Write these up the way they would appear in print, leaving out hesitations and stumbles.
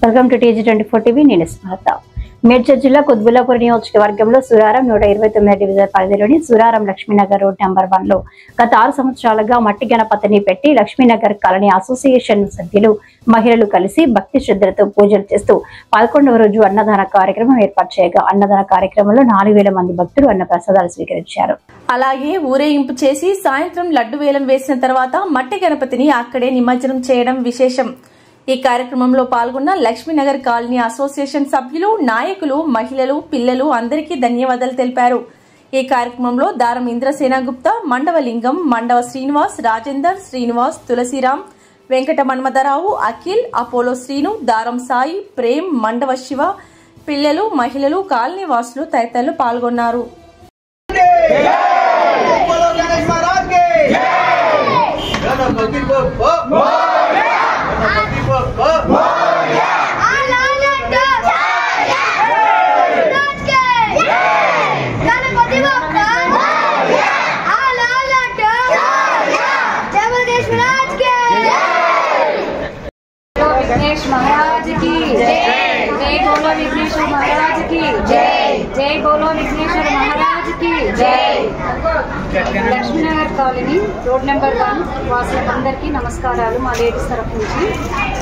Welcome to TG24 TV. నేను స్మిత. మేడ్చల్ జిల్లా కుత్బుల్లాపూర్ నియోజకవర్గంలో సురారం 129 డివిజన్ పరిధిలోని సురారం లక్ష్మీనగర్ రోడ్ నెంబర్ 1 లో గత 6 సంవత్సరాలుగా మట్టి గణపతిని పెట్టి లక్ష్మీనగర్ కాలనీ అసోసియేషన్ సభ్యులు మహిళలు కలిసి భక్తి శ్రద్ధలతో పూజలు చేస్తూ 11వ రోజు అన్నదాన కార్యక్రమం ఏర్పాటు చేయగా అన్నదాన కార్యక్రమంలో 4000 మంది భక్తులు అన్న ప్రసాదాలు స్వీకరించారు. అలాగే ఊరేగింపు చేసి సాయంత్రం లడ్డు వేలం వేసిన తర్వాత మట్టి గణపతిని అక్కడే నిమజ్జనం చేయడం విశేషం. ఈ కార్యక్రమంలో పాల్గొన్న లక్ష్మీనగర్ కాలనీ అసోసియేషన్ సభ్యులు, నాయకులు, మహిళలు, పిల్లలు అందరికీ ధన్యవాదాలు తెలిపారు. ఈ కార్యక్రమంలో దారం ఇంద్రసేన గుప్తా, మండవ లింగం, మండవ శ్రీనివాస్, రాజేందర్, శ్రీనివాస్, తులసిరామ్, వెంకట మన్మథరావు, అఖిల్, అపోలో శ్రీను, దారం సాయి, ప్రేమ్, మండవ శివ, పిల్లలు, మహిళలు, కాలనీ వాసులు తదితరులు పాల్గొన్నారు. विघ्नेश महाराज की जय, जय बोलो विघ्नेश्वर महाराज की जय, जय बोलो विघ्नेश्वर महाराज की जय. లక్ష్మీనగర్ కాలనీ రోడ్ నెంబర్ 1 వాసులందరికీ నమస్కారాలు. మా లేడీస్ తరఫు నుంచి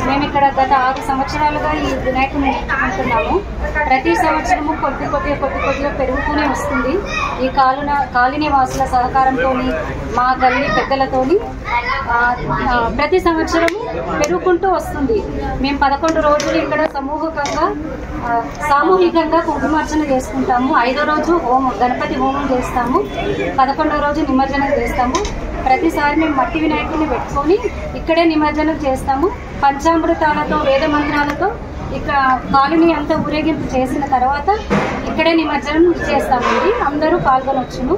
మేము ఇక్కడ గత 6 సంవత్సరాలుగా ఈ వినాయకుని ఉంటున్నాము. ప్రతి సంవత్సరము కొద్ది కొద్దిగా పెరుగుతూనే వస్తుంది. ఈ కాలనీ వాసుల సహకారంతో, మా గల్లీ పెద్దలతోని ప్రతి సంవత్సరం పెరుగుకుంటూ వస్తుంది. మేము 11 రోజులు ఇక్కడ సామూహికంగా కుంకుమార్చన చేసుకుంటాము. 5వ రోజు గణపతి హోమం చేస్తాము. 11వ రోజు నిమజ్జనం చేస్తాము. ప్రతిసారి మేము మట్టి వినాయకుడిని పెట్టుకొని ఇక్కడే నిమజ్జనం చేస్తాము. పంచామృతాలతో, వేద మంత్రాలతో ఇక్కడ కాలనీ అంతా ఊరేగింపు చేసిన తర్వాత ఇక్కడే నిమజ్జనం చేస్తామండి. అందరూ పాల్గొనొచ్చును.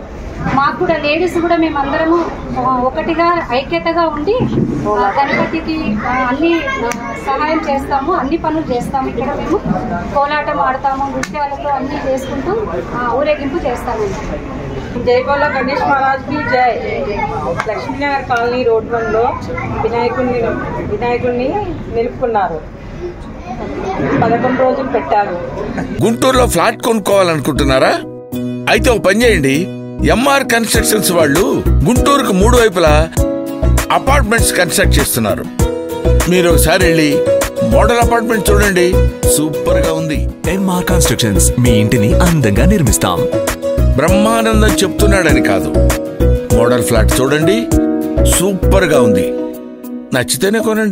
మాకు కూడా లేడీస్ కూడా మేమందరము ఒకటిగా ఐక్యతగా ఉండి గణపతికి అన్ని సహాయం చేస్తాము, అన్ని పనులు చేస్తాము. ఇక్కడ మేము కోలాటం ఆడతాము, నృత్యాలతో అన్ని చేసుకుంటూ ఊరేగింపు చేస్తాము. జై బోలో గణేష్ మహారాజ్ కి జై. లక్ష్మీనగర్ కాలనీ రోడ్ 1 లో వినాయకుడిని నిలుపుకున్నారు. 11 రోజులు పెట్టారు. గుంటూరులో ఫ్లాట్ కొనుక్కోవాలనుకుంటున్నారా? అయితే ఒక పని చేయండి. MR కన్స్ట్రక్షన్స్ వాళ్ళు గుంటూరుకు 3 వైపులా అపార్ట్మెంట్స్ కన్స్ట్రక్ట్ చేస్తున్నారు. మీరు ఒకసారి వెళ్ళి మోడల్ అపార్ట్మెంట్ చూడండి, సూపర్ గా ఉంది. MR కన్స్ట్రక్షన్స్ మీ ఇంటిని అందంగా నిర్మిస్తాం. బ్రహ్మానందం చెప్తున్నాడని కాదు, మోడల్ ఫ్లాట్ చూడండి, సూపర్ గా ఉంది. నచ్చితేనే కొనండి.